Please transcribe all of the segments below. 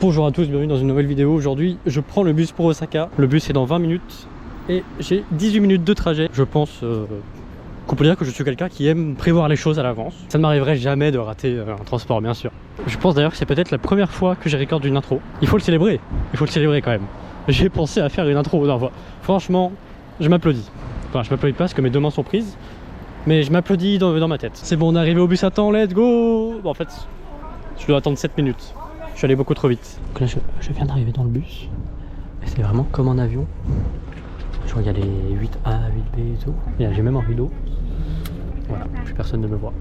Bonjour à tous, bienvenue dans une nouvelle vidéo. Aujourd'hui, je prends le bus pour Osaka. Le bus est dans 20 minutes et j'ai 18 minutes de trajet. Je pense qu'on peut dire que je suis quelqu'un qui aime prévoir les choses à l'avance. Ça ne m'arriverait jamais de rater un transport, bien sûr. Je pense d'ailleurs que c'est peut-être la première fois que j'ai recordé une intro. Il faut le célébrer quand même. J'ai pensé à faire une intro. Non, franchement, je m'applaudis. Enfin, je m'applaudis pas parce que mes deux mains sont prises, mais je m'applaudis dans ma tête. C'est bon, on est arrivé au bus à temps, let's go. Bon, en fait, je dois attendre 7 minutes. Je suis allé beaucoup trop vite. Donc là, je viens d'arriver dans le bus. Et c'est vraiment comme un avion. Je vois qu'il y a les 8A, 8B et tout. Et j'ai même un rideau. Voilà, plus personne ne me voit.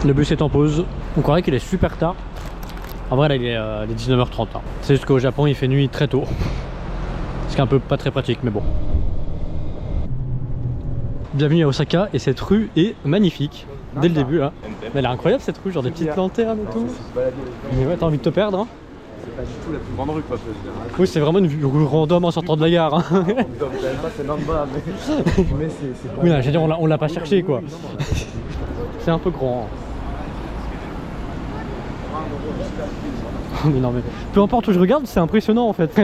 Le bus est en pause. On croirait qu'il est super tard. En vrai, là, il est 19h30. Hein. C'est juste qu'au Japon, il fait nuit très tôt. Ce qui est un peu pas très pratique, mais bon. Bienvenue à Osaka et cette rue est magnifique. Dès le début là. Mais elle est incroyable cette rue, genre des petites lanternes et tout. Mais ouais, t'as envie de te perdre hein. C'est pas du tout la plus grande rue quoi. Oui, c'est vraiment une rue random en sortant de la gare. Hein. C'est Namba, mais c'est pas... Oui, là, je veux dire, on l'a pas cherché quoi. C'est un peu grand. Mais non mais peu importe où je regarde, c'est impressionnant en fait.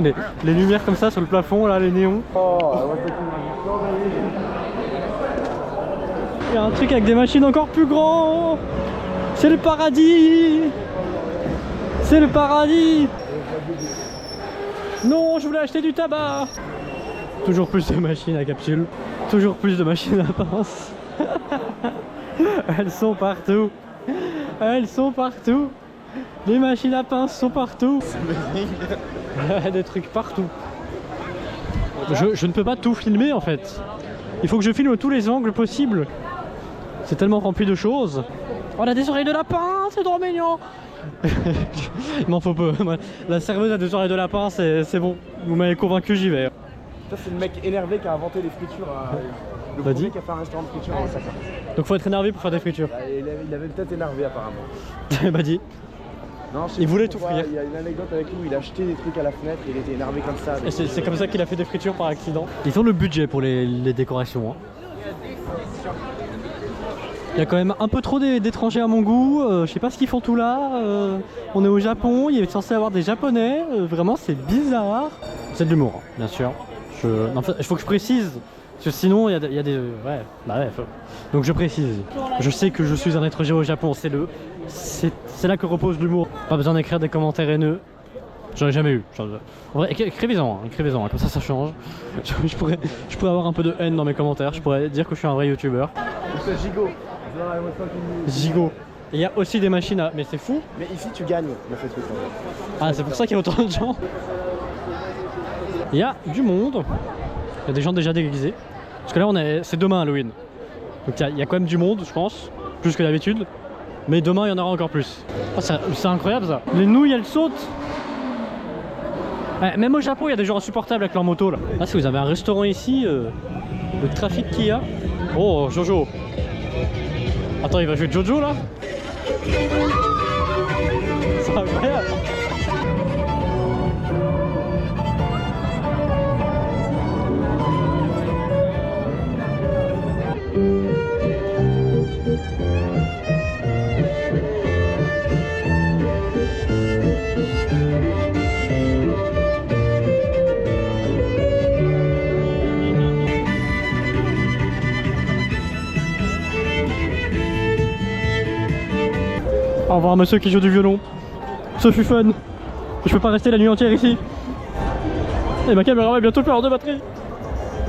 Les lumières comme ça sur le plafond là, les néons. Il y a un truc avec des machines encore plus grands. C'est le paradis. C'est le paradis. Non, je voulais acheter du tabac. Toujours plus de machines à capsule. Toujours plus de machines à pince. Elles sont partout. Elles sont partout. Les machines à pince sont partout. Il y a des trucs partout. Je ne peux pas tout filmer en fait. Il faut que je filme tous les angles possibles. C'est tellement rempli de choses. Oh, on a des oreilles de lapin, c'est trop mignon. Il m'en faut peu. La serveuse a des oreilles de lapin, c'est bon. Vous m'avez convaincu, j'y vais. Ça c'est le mec énervé qui a inventé les fritures. Le premier qui a fait un restaurant de friture à Osaka. Donc faut être énervé pour faire des fritures. Il avait peut-être énervé apparemment. Bah dit. Non, il voulait tout frire. Il y a une anecdote avec lui où il a acheté des trucs à la fenêtre et il était énervé comme ça. Et c'est comme ça qu'il a fait des fritures par accident. Ils ont le budget pour les décorations. Hein. Il y a quand même un peu trop d'étrangers à mon goût, je sais pas ce qu'ils font tout là, on est au Japon, il est censé avoir des japonais, vraiment c'est bizarre. C'est de l'humour, hein, bien sûr. En fait, il faut que je précise, parce que sinon il y a des... Ouais, bah ouais, donc je précise. Je sais que je suis un étranger au Japon, c'est là que repose l'humour. Pas besoin d'écrire des commentaires haineux. J'en ai jamais eu. En vrai, écrivez-en, hein, comme ça change. Je pourrais avoir un peu de haine dans mes commentaires, je pourrais dire que je suis un vrai youtubeur. C'est Gigo. Gigo. Il y a aussi des machines à... Mais c'est fou. Mais ici tu gagnes dans ces trucs. Ah, c'est pour ça qu'il y a autant de gens. Il y a du monde. Il y a des gens déjà déguisés. Parce que là, c'est demain Halloween. Donc il y a quand même du monde, je pense. Plus que d'habitude. Mais demain, il y en aura encore plus. Oh, c'est incroyable ça. Les nouilles, elles sautent. Ouais, même au Japon, il y a des gens insupportables avec leur moto là. Ah, si vous avez un restaurant ici, le trafic qu'il y a. Oh, Jojo. Attends, il va jouer Jojo là. C'est incroyable. Au revoir monsieur qui joue du violon. Ce fut fun. Je peux pas rester la nuit entière ici. Et ma caméra va bientôt perdre de batterie.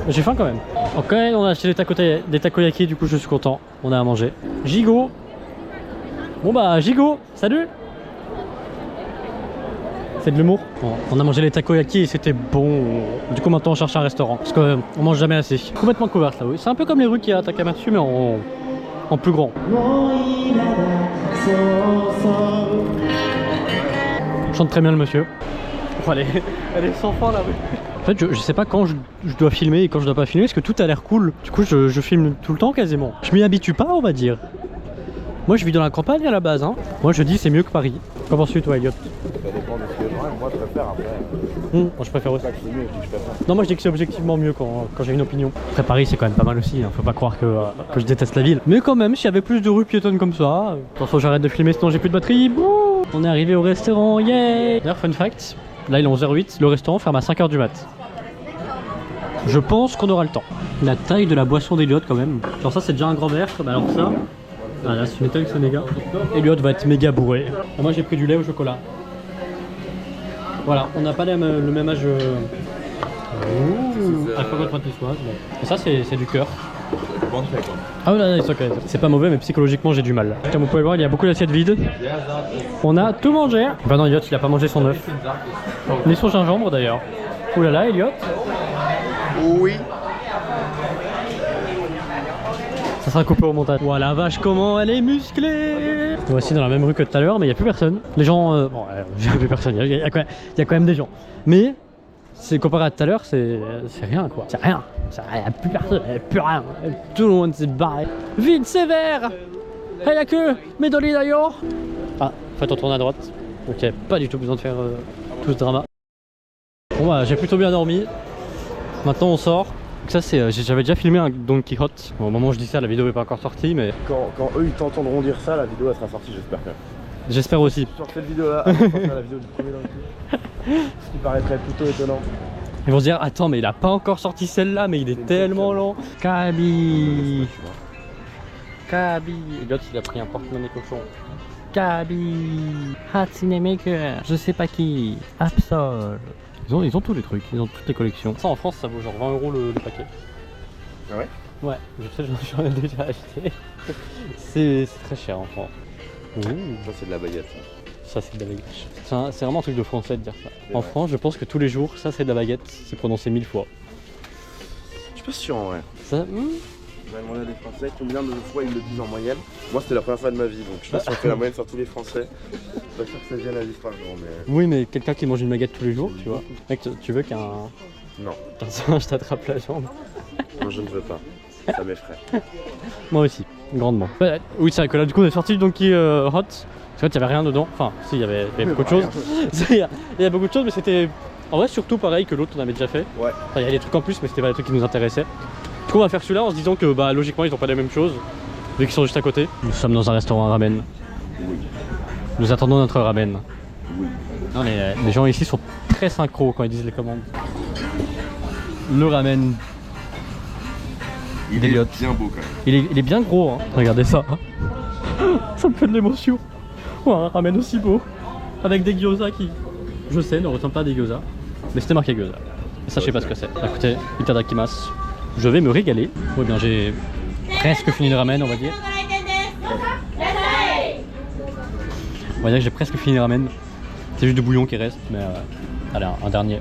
J'ai faim quand même. Ok, on a acheté des takoyaki, du coup je suis content. On a à manger. Gigo. Bon bah Gigo, salut. C'est de l'humour. Bon, on a mangé les takoyaki et c'était bon. Du coup maintenant on cherche un restaurant. Parce qu'on mange jamais assez. Complètement couverte là, oui. C'est un peu comme les rues qu'il y a à Takamatsu mais en plus grand. Chante très bien le monsieur. Oh, elle est sans fin la rue. En fait je sais pas quand je dois filmer et quand je dois pas filmer parce que tout a l'air cool. Du coup je filme tout le temps quasiment. Je m'y habitue pas on va dire. Moi je vis dans la campagne à la base hein. Moi je dis c'est mieux que Paris. Qu'en penses-tu toi Elliot? Ça dépend de ce que moi je préfère après. Moi je préfère aussi. Non moi je dis que c'est objectivement mieux quand j'ai une opinion. Après Paris c'est quand même pas mal aussi, hein. Faut pas croire que je déteste la ville. Mais quand même s'il y avait plus de rues piétonnes comme ça. Attention j'arrête de filmer sinon j'ai plus de batterie. Bouh. On est arrivé au restaurant, yeah. D'ailleurs, fun fact, là il est 11h08, le restaurant ferme à 5h du mat. Je pense qu'on aura le temps. La taille de la boisson d'Eliott quand même. Alors ça c'est déjà un grand verre, bah alors ça... Ah là c'est métal que c'est méga. Eliott va être méga bourré. Et moi j'ai pris du lait au chocolat. Voilà, on n'a pas le même âge... Ouh, I forgot what this was. Et ça c'est du cœur. Ah là, it's okay. C'est pas mauvais mais psychologiquement j'ai du mal. Comme vous pouvez voir il y a beaucoup d'assiettes vides. On a tout mangé. Bah non Eliott il a pas mangé son œuf. Ni son gingembre d'ailleurs. Ouh là là Eliott. Oui. Ça sera coupé au montage. Voilà la vache comment elle est musclée. On est aussi dans la même rue que tout à l'heure mais il n'y a plus personne. Les gens... bon il n'y a plus personne, il y a quand même des gens. Mais c'est comparé à tout à l'heure c'est rien quoi. C'est rien. Il n'y a plus personne, il n'y a plus rien. Tout le monde s'est barré. Vite sévère. Hey la queue. Mais dans les d'ailleurs. Ah faites on tourne à droite. Ok pas du tout besoin de faire tout ce drama. Bon bah j'ai plutôt bien dormi. Maintenant on sort. Ça c'est, j'avais déjà filmé un Don Quijote. Bon, au moment où je dis ça la vidéo n'est pas encore sortie mais... Quand eux ils t'entendront dire ça, la vidéo elle sera sortie j'espère que. J'espère aussi. Sur cette vidéo là, la vidéo du premier Don Quijote. Ce qui paraîtrait plutôt étonnant. Ils vont se dire attends mais il a pas encore sorti celle-là mais il est tellement lent. Kaby. Kaby. L'autre il a pris un porte-monnaie cochon. Kaby. Hatsune Maker. Je sais pas qui. Absol. Ils ont tous les trucs, ils ont toutes les collections. Ça en France ça vaut genre 20 € le paquet. Ah ouais? Ouais, je sais, j'en ai déjà acheté. C'est très cher en France. Ouh. Ça c'est de la baguette. Ça c'est de la baguette. C'est vraiment un truc de français de dire ça. En France je pense que tous les jours ça c'est de la baguette, c'est prononcé 1000 fois. Je suis pas sûr en vrai. Ça, On va demander à des Français combien de fois ils le disent en moyenne. Moi c'était la première fois de ma vie donc je sais pas si on fait la moyenne sur tous les Français. Je suis pas sûr que ça vienne à 10 par jour mais... Oui mais quelqu'un qui mange une baguette tous les jours, tu vois. Mec tu veux qu'un Non. singe t'attrape la jambe? Non je ne veux pas. Ça m'effraie. Moi aussi, grandement. Oui c'est vrai que là du coup on est sorti du Donkey Hot. Parce qu'en fait il y avait rien dedans. Enfin si il y avait beaucoup de choses. Il y a beaucoup de choses mais c'était... En vrai surtout pareil que l'autre on avait déjà fait. Ouais. Enfin il y a des trucs en plus mais c'était pas des trucs qui nous intéressaient. Du coup on va faire celui-là en se disant que bah logiquement ils ont pas les mêmes choses. Vu qu'ils sont juste à côté. Nous sommes dans un restaurant à ramen. Oui. Nous attendons notre ramen. Oui. Non, les gens ici sont très synchro quand ils disent les commandes. Le ramen. Il est d'Eliott. bien beau quand même. Il est bien gros, hein. Regardez ça. Ça me fait de l'émotion. Oh, un ramen aussi beau. Avec des gyoza qui, je sais, ne ressemblent pas à des gyoza. Mais c'était marqué gyoza. Et ça, je sais pas ce que c'est. Écoutez, itadakimasu. Je vais me régaler. Ouais, bien, j'ai presque fini le ramen, on va dire. On va dire que j'ai presque fini le ramen. C'est juste du bouillon qui reste, mais allez, un dernier.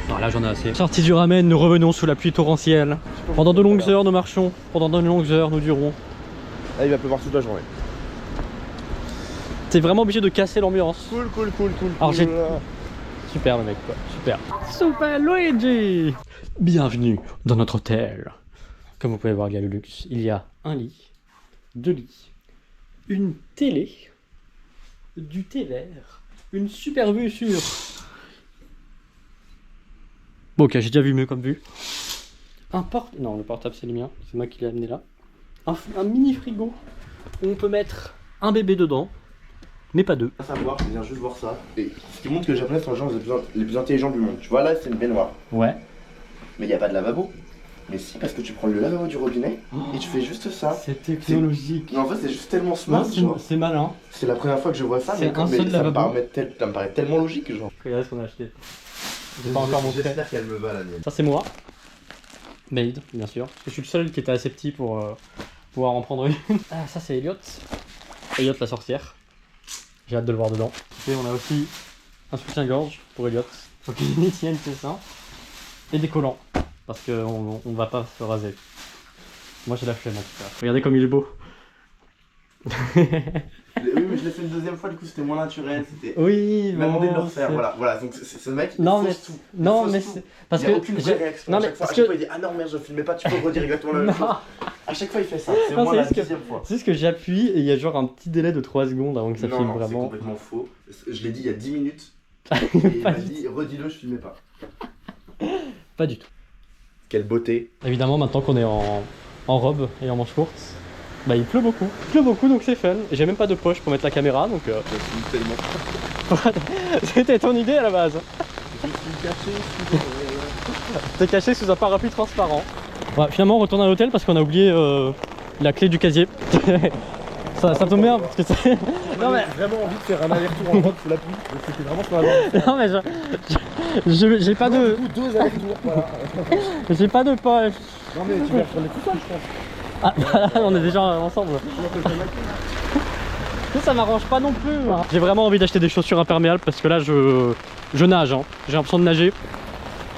Ah, là j'en ai assez. Sortie du ramen, nous revenons sous la pluie torrentielle. Pendant de longues heures nous marchons, pendant de longues heures nous durons. Là il va pleuvoir toute la journée. T'es vraiment obligé de casser l'ambiance. Cool. Alors j'ai... Super le mec quoi, super. Super Luigi. Bienvenue dans notre hôtel. Comme vous pouvez voir Galulux, il y a un lit, 2 lits, une télé, du thé vert, une super vue sur... Bon ok, j'ai déjà vu mieux comme vue. Un portable... Non, le portable c'est le mien, c'est moi qui l'ai amené là. Un mini frigo où on peut mettre un bébé dedans, mais pas deux. À savoir, je viens juste voir ça. Et ce qui montre que les Japonais sont les gens les plus intelligents du monde. Tu vois là, c'est une baignoire. Ouais. Mais il n'y a pas de lavabo. Mais si, parce que tu prends le lavabo du robinet et tu fais juste ça. C'est technologique. Mais en fait, c'est juste tellement smart. C'est malin. C'est la première fois que je vois ça, mais, C'est un seul ça lavabo. ça me paraît tellement logique, genre. Regardez ce qu'on a acheté. J'ai pas encore montré. J'espère qu'elle me va la mienne. Ça c'est moi. Made, bien sûr. Parce que je suis le seul qui était assez petit pour pouvoir en prendre une. Ah, ça c'est Eliott. Eliott la sorcière. J'ai hâte de le voir dedans. Et on a aussi un soutien-gorge pour Eliott. Faut qu'il y tienne, c'est ça. Et des collants. Parce qu'on va pas se raser. Moi j'ai la flemme en tout cas. Regardez comme il est beau. Oui, mais je l'ai fait une deuxième fois, du coup c'était moins naturel. Oui, il m'a demandé de le refaire. Voilà. Donc c'est ce mec. Non, mais tout. Non, mais c'est. Parce il y a que. aucune vraie réaction. Non, à mais chaque fois, parce à chaque fois, il dit ah non, merde, je filmais pas, tu peux redire exactement la même chose. À chaque fois, il fait ça. C'est Non, moi c'est la juste que- deuxième fois. C'est juste que j'appuie et il y a genre un petit délai de 3 secondes avant que ça filme Non, c'est vraiment. complètement faux. Je l'ai dit il y a 10 minutes. Et il Pas m'a du dit redis-le, je filmais pas. Pas du tout. Quelle beauté. Évidemment, maintenant qu'on est en robe et en manche courte, Bah il pleut beaucoup. Il pleut beaucoup donc c'est fun. J'ai même pas de poche pour mettre la caméra donc... C'était ton idée à la base. Je suis caché sous... T'es caché sous un parapluie transparent. Ouais, finalement on retourne à l'hôtel parce qu'on a oublié la clé du casier. ça tombe bien parce que c'est... Non mais j'ai vraiment envie de faire un aller-retour en route sous la pluie. C'était vraiment sur la bande. Non mais j'ai pas de... Du coup, 2 allers-retours, voilà. J'ai pas de poche. Non mais tu vas retourner tout seul je pense. Ah bah là on est déjà ensemble. Ça m'arrange pas non plus. Hein. J'ai vraiment envie d'acheter des chaussures imperméables parce que là je nage. Hein. J'ai l'impression de nager.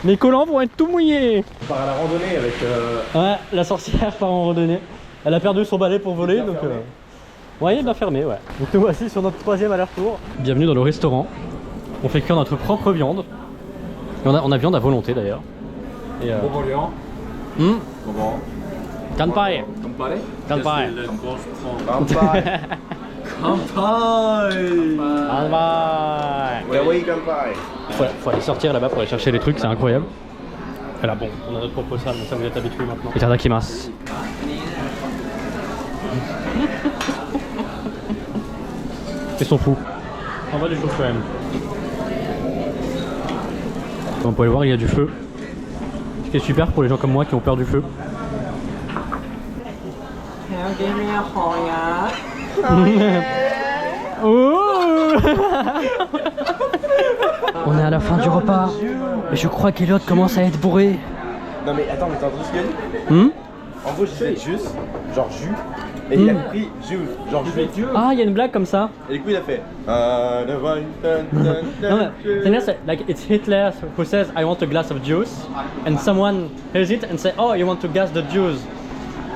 Mes collants vont être tout mouillés. On part à la randonnée avec... Ouais, la sorcière part en randonnée. Elle a perdu son balai pour voler donc... Ouais, il est bien fermé, ouais. Donc nous voici sur notre 3e aller-retour. Bienvenue dans le restaurant. On fait cuire notre propre viande. Et on a viande à volonté d'ailleurs. Et Bon vogliamo? Bon. Kanpai. Campare? Kanpai. Kanpai. Kanpai. Ouais, oui, kanpai. Faut aller sortir là-bas pour aller chercher les trucs, c'est incroyable. Et là bon, on a notre propre salle, mais ça vous êtes habitués maintenant. Itadakimasu. Ils sont fous. On va du chaud quand même. Comme vous pouvez le voir, il y a du feu. Ce qui est super pour les gens comme moi qui ont peur du feu. Oh on est à la fin du repas. Et je crois qu'Eliott commence à être bourré. Non mais attends, mais t'as entendu ce qu'il a dit? En gros, j'ai dit jus, genre jus. Et il a pris jus, genre jus. Ah, il y a une blague comme ça. Et du coup, il a fait. No, the thing is, like it's Hitler who says I want a glass of juice, and someone hears it and say, oh, you want to gas the juice,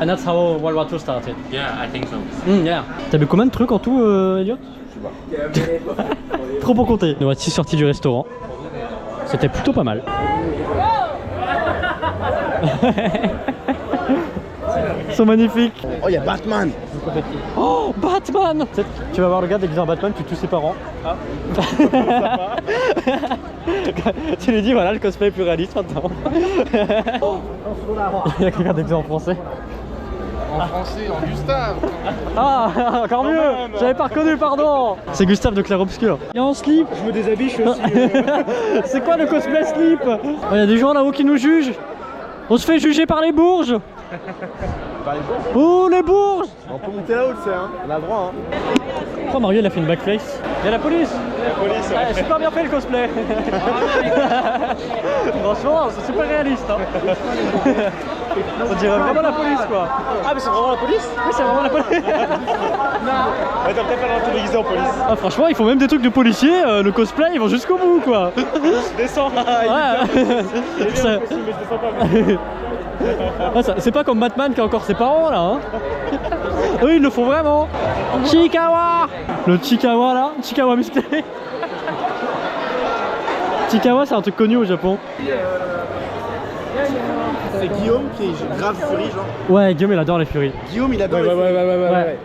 and that's how World War II started. Yeah, I think so. Yeah. T'as bu combien de trucs en tout, Elliot? Je sais pas. Trop pour compter. Nous voici sortis du restaurant. C'était plutôt pas mal. Ils sont magnifiques. Oh, il y a Batman. Oh, Batman! Tu vas voir le gars déguisé en Batman, tu tues ses parents. Ah. Tu lui dis, voilà, le cosplay est plus réaliste maintenant. Il y a quelqu'un déguisé en français. En français, en Gustave. Ah, encore mieux! J'avais pas reconnu, pardon! C'est Gustave de Clair Obscur. Il est en slip. Je me déshabille, je suis aussi. C'est quoi le cosplay slip? Il y a des gens là-haut qui nous jugent. On se fait juger par les bourges. Par les bourges. Oh, les bourges! On peut monter là-haut, tu sais, hein. On a le droit, hein. Pourquoi Mario il a fait une backface? Il y a la police! La police, ouais. Ouais, super bien fait le cosplay! Franchement, c'est super réaliste, hein. On dirait vraiment la police, quoi. Ah, mais c'est vraiment la police? Oui, c'est vraiment la police. Ouais, t'as peut-être pas l'air déguisé en police. Ah, franchement, ils font même des trucs de policiers, le cosplay, ils vont jusqu'au bout, quoi. Descends. Ouais. Ça- Ah, c'est pas comme Batman qui a encore ses parents là, hein. Eux ils le font vraiment. Chikawa. Le Chikawa là, Chikawa musclé. Chikawa c'est un truc connu au Japon. C'est Guillaume qui est grave furie, genre. Ouais, Guillaume il adore les furies. Guillaume, il adore les furies. Ouais.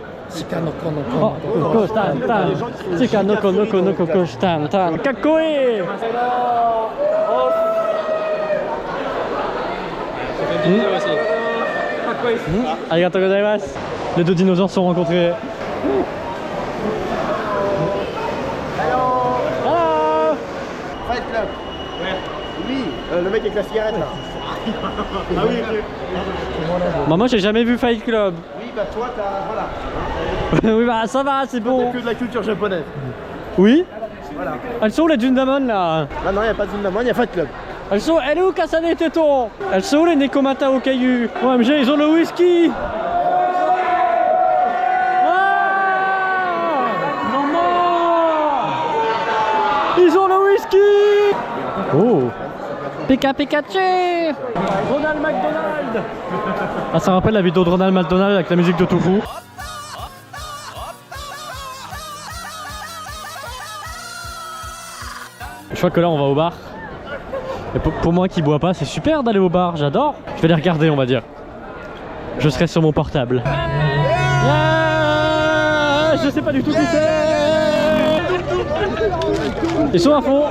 Oh, Kostan tan. Chika noko noko noko Kostan tan. Kakoi. Arigatou gozaimasu. Les deux dinosaures sont rencontrés. Hello. Fight Club. Ouais. Oui, le mec avec la cigarette là. Ah oui, ok. Bah moi j'ai jamais vu Fight Club. Oui, bah toi t'as. Voilà. Oui bah ça va, c'est bon. T'as que de la culture japonaise. Oui. Voilà. Elles sont où les Jundamon là? Ah non, y'a pas de Zundamon, y'a Fight Club. Elles sont... Elle est où Kasane Teton? Elles sont où les Nekomata au caillou? OMG, ils ont le whisky. Ah non. Ils ont le whisky. Oh Pika Pikachu. Ronald McDonald. Ah ça rappelle la vidéo de Ronald McDonald avec la musique de Tofu. Je crois que là on va au bar. Et pour moi qui bois pas, c'est super d'aller au bar, j'adore. Je vais les regarder, on va dire. Je serai sur mon portable. Yeah, je sais pas du tout qui c'est. Ils sont à fond.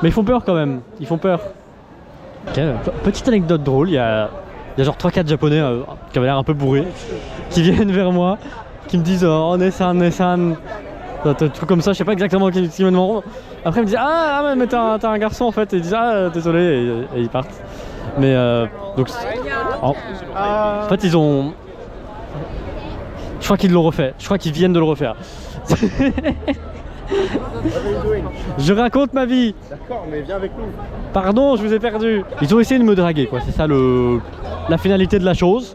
Mais ils font peur quand même, ils font peur. Ok, petite anecdote drôle, il y a Il y a genre 3-4 japonais qui avaient l'air un peu bourrés, qui viennent vers moi, qui me disent oh Nessan, Nessan, des trucs comme ça, je sais pas exactement qui me demandent. Après ils me disent ah mais t'es un garçon en fait, et ils disent ah désolé et ils partent. Mais donc en fait ils ont, je crois qu'ils l'ont refait, je crois qu'ils viennent de le refaire. Je raconte ma vie. D'accord, mais viens avec nous. Pardon, je vous ai perdu. Ils ont essayé de me draguer, quoi. C'est ça la finalité de la chose.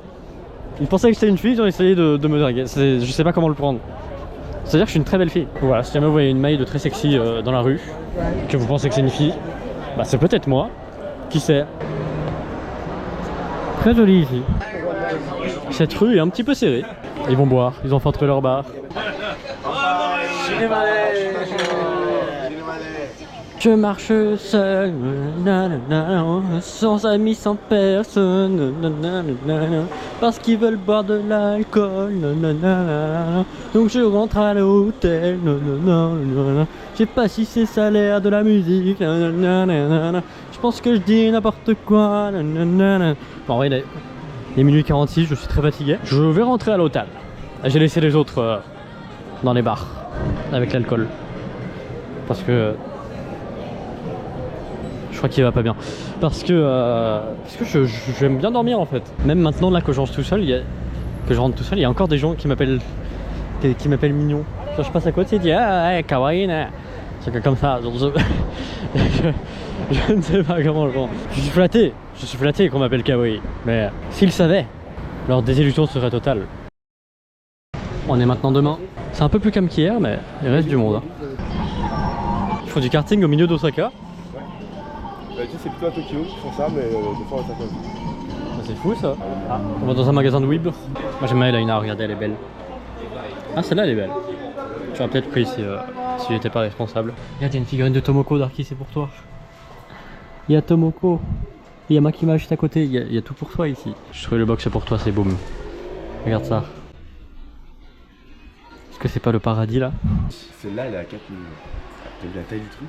Ils pensaient que j'étais une fille, ils ont essayé de me draguer. Je sais pas comment le prendre. C'est-à-dire que je suis une très belle fille. Voilà, si jamais vous voyez une maille de très sexy dans la rue, que vous pensez que c'est une fille, bah c'est peut-être moi. Qui sait? Très joli ici. Cette rue est un petit peu serrée. Ils vont boire, ils ont fait entrer leur bar. Je marche seul, sans amis, sans personne, parce qu'ils veulent boire de l'alcool, donc je rentre à l'hôtel, je sais pas si c'est salaire de la musique, je pense que je dis n'importe quoi. Bon, en vrai, il est minuit 46, je suis très fatigué. Je vais rentrer à l'hôtel. J'ai laissé les autres dans les bars avec l'alcool, parce que je crois qu'il va pas bien, parce que j'aime bien dormir en fait. Même maintenant là que je rentre tout seul, il y a encore des gens qui m'appellent mignon. Genre, je passe à côté, ils disent ah hey, kawaii ne, c'est comme ça. Je ne sais pas comment le prendre. Je suis flatté qu'on m'appelle kawaii, mais s'ils savaient, leur désillusion serait totale. On est maintenant demain. C'est un peu plus calme qu'hier, mais il reste du monde. Ils font du karting au milieu d'Osaka. Tu sais, c'est plutôt à Tokyo qui font ça, mais des fois à Osaka aussi. C'est fou ça. Ah, on va dans un magasin de weeb. Moi j'aime bien Elena, regardez, elle est belle. Ah, celle-là elle est belle. Tu aurais peut-être pris si j'étais pas responsable. Regarde, il y a une figurine de Tomoko Darky, c'est pour toi. Il y a Tomoko. Il y a Makima juste à côté, il y a tout pour toi ici. Je trouvais le box pour toi, c'est boum. Regarde ça. Est-ce que c'est pas le paradis là? Celle-là elle est à 4 millions. T'as vu la taille du truc?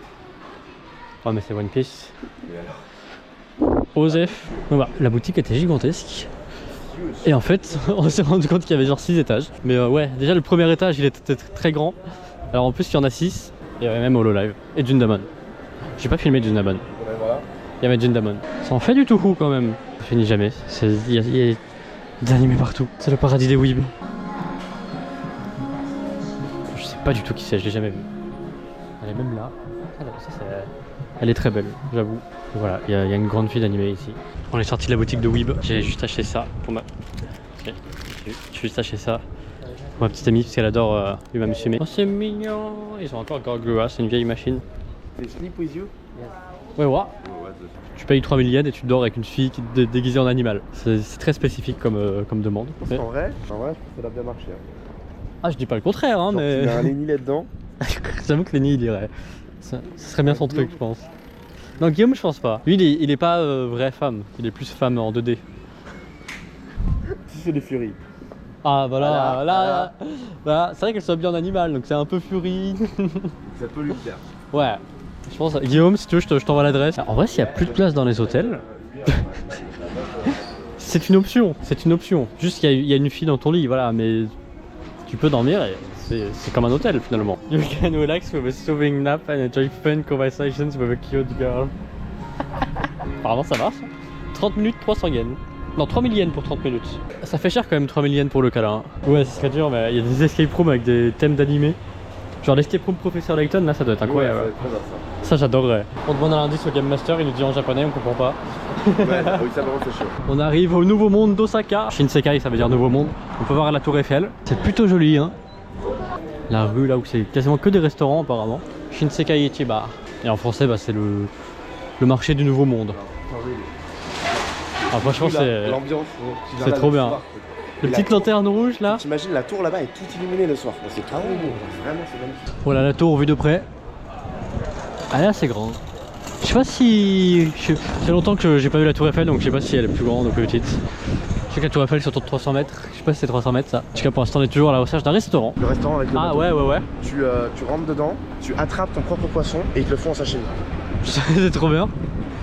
Ouais mais c'est One Piece. Osef. Donc, bah, la boutique était gigantesque. Et en fait, on s'est rendu compte qu'il y avait genre 6 étages. Mais ouais, déjà le premier étage il était très grand. Alors en plus il y en a 6. Et il y avait même Hololive et Jundamon. J'ai pas filmé Jundamon. Voilà. Il y avait Jundamon. Ça en fait du tout fou quand même. Ça finit jamais. Il y a des animés partout. C'est le paradis des weebs. Je sais pas du tout qui c'est, je l'ai jamais vu. Elle est même là. Elle est très belle, j'avoue. Voilà, il y a une grande file d'animés ici. On est sorti de la boutique de Weeb. J'ai juste acheté ça pour ma... Okay. J'ai juste acheté ça pour ma petite amie parce qu'elle adore Uma Musume. Oh c'est mignon. Ils ont encore Gorgura, c'est une vieille machine. They sleep with you? Ouais, ouais. Tu payes 3000 yens et tu dors avec une fille qui est déguisée en animal. C'est très spécifique comme demande. Mais... En vrai, je pense que ça a bien marché. Ah, je dis pas le contraire, hein, genre, mais... Tu mets un Lenny là-dedans. J'avoue que Lenny il irait. Ce serait bien son truc, je pense. Non, Guillaume, je pense pas. Lui, il est pas vraie femme. Il est plus femme en 2D. Si c'est des furies. Ah, voilà. C'est vrai qu'elle soit bien en animal, donc c'est un peu furie. Ça peut lui plaire. Ouais. Je pense. Guillaume, si tu veux, je t'envoie l'adresse. En vrai, s'il y a plus de place dans les hôtels, c'est une option. C'est une option. Juste qu'il y a une fille dans ton lit, voilà. Mais tu peux dormir et c'est comme un hôtel finalement. You can relax with a soothing nap and enjoy fun conversations with a cute girl. Apparemment ça marche. 30 minutes, 300 yens. Non, 3000 yens pour 30 minutes. Ça fait cher quand même 3000 yens pour le câlin. Ouais, ce serait dur, mais il y a des escape rooms avec des thèmes d'animé. Genre l'escape room Professeur Layton, là ça doit être incroyable. Ouais, ça j'adorerais. On demande un indice au Game Master, il nous dit en japonais, on comprend pas. Ouais, oui, ça vraiment c'est chaud. On arrive au nouveau monde d'Osaka. Shinsekai, ça veut dire nouveau monde. On peut voir la tour Eiffel. C'est plutôt joli, hein. La rue là où c'est quasiment que des restaurants apparemment. Shinsekai Ichiba. Et en français, bah, c'est le marché du nouveau monde. Ah, franchement, c'est l'ambiance. C'est trop bien. Les petites lanternes rouges là. T'imagines la tour là-bas est toute illuminée le soir. C'est trop beau. Vraiment, c'est magnifique. Voilà la tour vue de près. Elle est assez grande. Je sais pas si... Ça fait longtemps que j'ai pas vu la tour Eiffel, donc je sais pas si elle est plus grande ou plus petite. Je sais que la tour Eiffel c'est autour de 300 mètres. Je sais pas si c'est 300 mètres ça. En tout cas pour l'instant on est toujours à la recherche d'un restaurant. Le restaurant avec le bateau. Ouais. Tu rentres dedans, tu attrapes ton propre poisson et ils te le font en sashimi. C'est trop bien.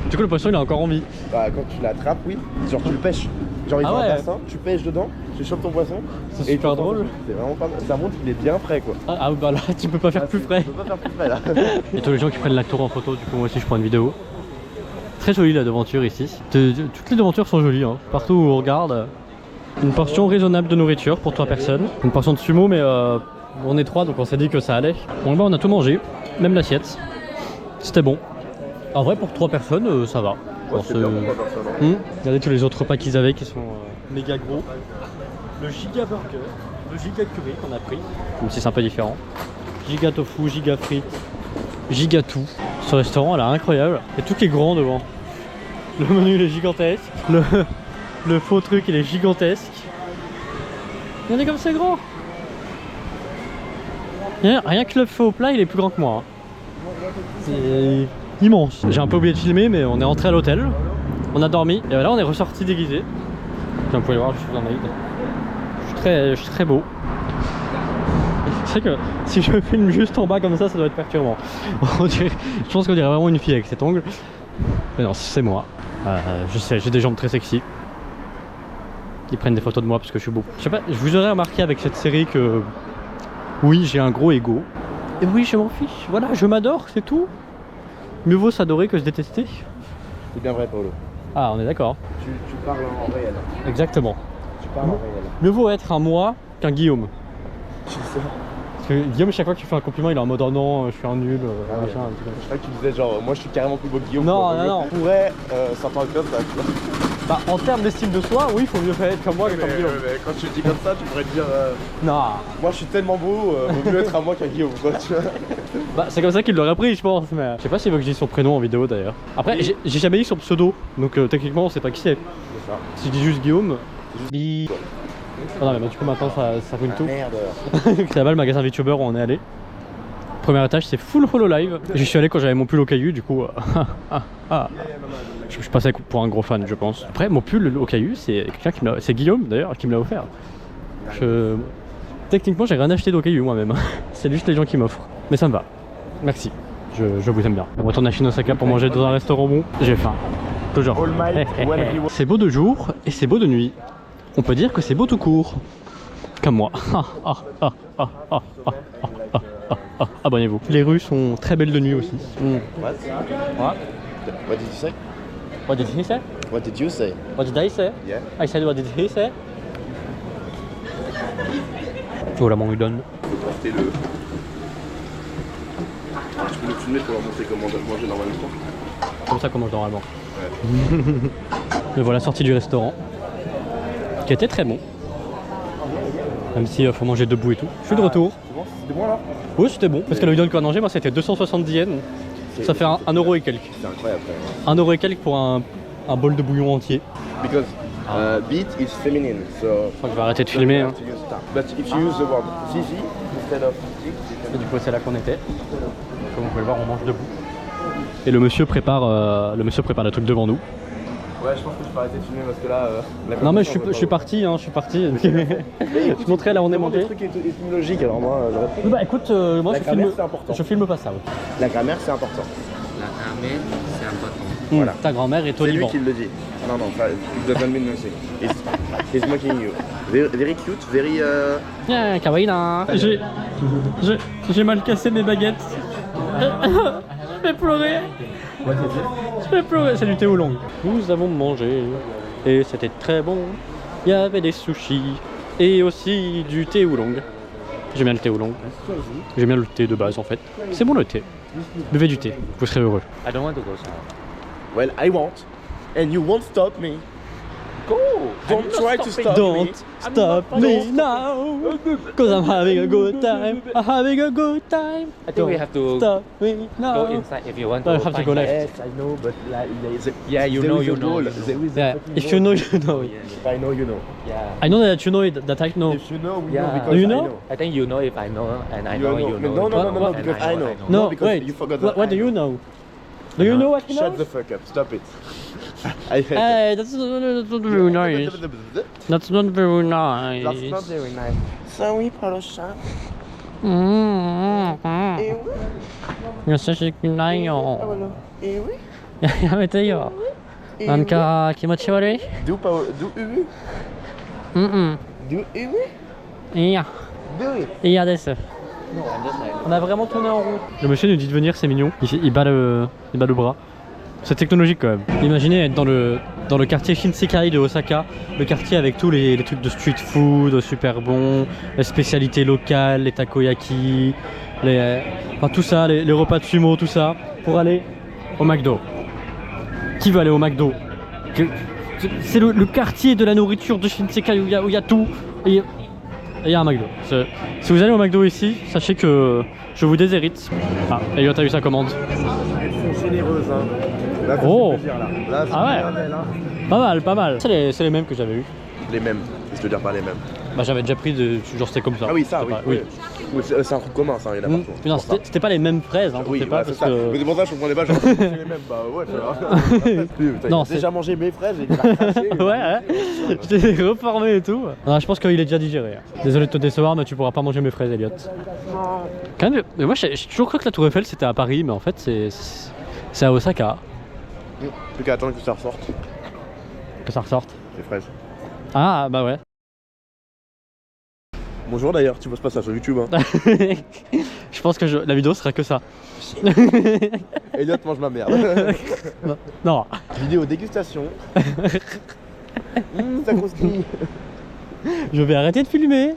Du coup, le poisson il a encore envie. Bah, quand tu l'attrapes, oui. Genre, tu le pêches. Genre, il Ah prend ouais. un bassin, tu pêches dedans, tu chopes ton poisson. C'est et super tu drôle. C'est vraiment pas mal. Ça montre qu'il est bien frais, quoi. Ah bah là, tu peux pas faire plus frais. Tu peux pas faire plus frais, là. Il y a tous les gens qui prennent la tour en photo, du coup, moi aussi je prends une vidéo. Très jolie la devanture ici. Toutes les devantures sont jolies, hein. Partout où on regarde. Une portion raisonnable de nourriture pour 3 personnes. Une portion de sumo, mais on est 3 donc on s'est dit que ça allait. Bon, bah on a tout mangé, même l'assiette. C'était bon. En vrai, pour 3 personnes, ça va. Ouais, Bon, c'est bien pour 3 personnes. Hein. Regardez tous les autres repas qu'ils avaient qui sont méga gros. Le giga burger, le giga curry qu'on a pris, même si c'est un peu différent. Giga tofu, giga frites, giga tout. Ce restaurant, elle est incroyable. Et tout qui est grand devant. Le menu, il est gigantesque. Le faux truc, il est gigantesque. Regardez comme c'est grand. Rien que le faux plat, il est plus grand que moi. Hein. C'est immense. J'ai un peu oublié de filmer, mais on est rentré à l'hôtel. On a dormi. Et là, on est ressorti déguisé. Comme vous pouvez le voir, je suis en maid. Je suis très beau. C'est vrai que si je filme juste en bas comme ça doit être perturbant. Je pense qu'on dirait vraiment une fille avec cet ongle. Mais non, c'est moi. Je sais, j'ai des jambes très sexy. Ils prennent des photos de moi parce que je suis beau. Je sais pas, je vous aurais remarqué avec cette série que oui, j'ai un gros ego. Et oui, je m'en fiche. Voilà, je m'adore, c'est tout. Mieux vaut s'adorer que se détester. C'est bien vrai, Paolo. Ah, on est d'accord. Tu parles en réel. Exactement. Tu parles en réel. Mieux vaut être un moi qu'un Guillaume. C'est ça. Parce que Guillaume, chaque fois que tu fais un compliment, il est en mode oh non, je suis un nul, Ah, machin. ouais. Un truc comme ça. Je crois que tu disais genre, moi je suis carrément plus beau que Guillaume. Non, quoi. non, non. Je pourrais s'entendre comme ça, tu vois. Bah, en termes d'estime de soi, oui, il faut mieux être comme moi que comme Guillaume. mais quand tu le dis comme ça, tu pourrais te dire, Non. moi je suis tellement beau, vaut mieux être à moi qu'à Guillaume, quoi, tu vois. Bah, c'est comme ça qu'il l'aurait pris, je pense. Mais je sais pas s'il veut que je dise son prénom en vidéo d'ailleurs. Après, j'ai jamais dit son pseudo, donc techniquement, on sait pas qui c'est. C'est ça. Si je dis juste Guillaume, Oh non, mais du coup, maintenant ça ruine tout. Merde. C'est là-bas le magasin VTuber où on est allé. Premier étage, c'est full HoloLive. J'y suis allé quand j'avais mon pull au caillou, du coup. Je passais pour un gros fan, je pense. Après, mon pull au caillou, c'est quelqu'un qui me l'a. C'est Guillaume d'ailleurs qui me l'a offert. Techniquement, j'ai rien acheté d'au caillou moi-même. C'est juste les gens qui m'offrent. Mais ça me va. Merci. Je vous aime bien. On retourne à Shinosaka pour manger dans un restaurant bon. J'ai faim. Toujours. All might, well reward. C'est beau de jour et c'est beau de nuit. On peut dire que c'est beau tout court. Comme moi. Abonnez-vous. Les rues sont très belles de nuit aussi. What? What? What did you say? What did he say? What did you say? What did I say? Yeah. I said what did he say? Voilà mon udon. Faut porter le... Tu peux le filmer pour leur montrer comment manger normalement. Comme ça qu'on mange normalement. Ouais. Me voilà sorti du restaurant. Qui était très bon. Même si faut manger debout et tout. Je suis de retour. C'est bon? C'était bon là? Oui, c'était bon. Parce que le udon qu'on a mangé, moi c'était 270 yens. Ça fait 1 euro et quelques. C'est incroyable quand même. 1 euro et quelques pour un bol de bouillon entier. Because beat is feminine, so... Je crois que je vais arrêter de filmer. Hein. But if you use the word Vivi instead of Vivi, Et du coup c'est là qu'on était. Comme vous pouvez le voir, on mange debout. Et le monsieur prépare le truc devant nous. ouais, je pense que je peux arrêter de filmer parce que là... Non mais je suis parti, hein, je suis parti. Je montrais là où on est des mangé. trucs étymologiques, alors moi j'aurais pris. Bah écoute, moi La je grammaire, filme, c'est important. je filme pas ça. Ouais. La grammaire c'est important. La grammaire, c'est important. Voilà. Ta grand-mère est au C'est lui Liban. qui le dit. Non, non, it doesn't mean nothing. He's mocking you. Very cute, very... Yeah, kawaii là. J'ai mal cassé mes baguettes. Je vais pleurer. Je vais pleurer. C'est du thé oolong. Nous avons mangé et c'était très bon. Il y avait des sushis et aussi du thé oolong. J'aime bien le thé oolong. J'aime bien le thé de base en fait. C'est bon le thé. Buvez du thé, vous serez heureux. I don't want to go shower. Well, I won't. And you won't stop me. Go! Don't try to stop me. Don't stop me now, cause I'm having a good time. I'm having a good time. I think we have to Stop me now. go inside if you want No, to I have to find go that. left. Yes, I know, but like, Yeah, you know, you know. There is Yeah, a fucking if you know, you know. If I know, you know. Yeah. I know that you know it, that I know. If you know, we Yeah. know because Do you I know? know. I think you know if I know, and I You know know. you know. No, no, no, no, and because I know. No, because wait. you forgot What that do I you know? Do you know what he Shut knows? the fuck up. Stop it. I hate it. Hey, that's not very nice. That's not very nice. That's not very nice. Sorry, Palosha. You're such a good lion. Eh oui. やめてよ。なんか気持ち悪い？ Du uwu? うんうん。 Du uwu? いいや。 Du? いいやです。 No, I'm just like. On a vraiment tourné en rond. Le monsieur nous dit de venir, c'est mignon. Il bat le bras. C'est technologique quand même. Imaginez être dans le quartier Shinsekai de Osaka, le quartier avec tous les trucs de street food super bons, les spécialités locales, les takoyaki, enfin tout ça, les repas de sumo, tout ça, pour aller au McDo. Qui veut aller au McDo? C'est le quartier de la nourriture de Shinsekai où il y a tout. Et il y a un McDo. Si vous allez au McDo ici, sachez que je vous déshérite. Ah, Elliot a eu sa commande. Elles sont généreuses, hein. Là, ça Oh. fait plaisir, là. Là, Ah ouais. bien belle, hein. Pas mal, pas mal. C'est les mêmes que j'avais eu. Les mêmes, je veux dire pas les mêmes. Bah j'avais déjà pris genre c'était comme ça. Ah oui, ça, C'était oui. pas- Oui, c'est un truc commun, ça, il y en a partout. Non, C'est pour ça. c'était pas les mêmes fraises, hein, Oui, c'est voilà, pas c'est parce ça. que... Mais c'est pour ça que je comprenais pas, genre, c'est les mêmes. Bah ouais, c'est vrai. Putain, Non, il a c'est- déjà mangé mes fraises et il les a crachées. Ouais, je t'ai reformé et tout. Non, je pense qu'il est déjà digéré. Désolé de te décevoir, mais tu pourras pas manger mes fraises, Elliot. Quand même, mais moi j'ai toujours cru que la Tour Eiffel c'était à Paris, mais en fait c'est à Osaka Plus qu'à attendre que ça ressorte, que ça ressorte. les fraises. Ah bah ouais. Bonjour d'ailleurs, tu poses pas ça sur YouTube, hein. Je pense que la vidéo sera que ça. Elliot mange ma merde. Non. Vidéo dégustation. Ça croustille. Je vais arrêter de filmer.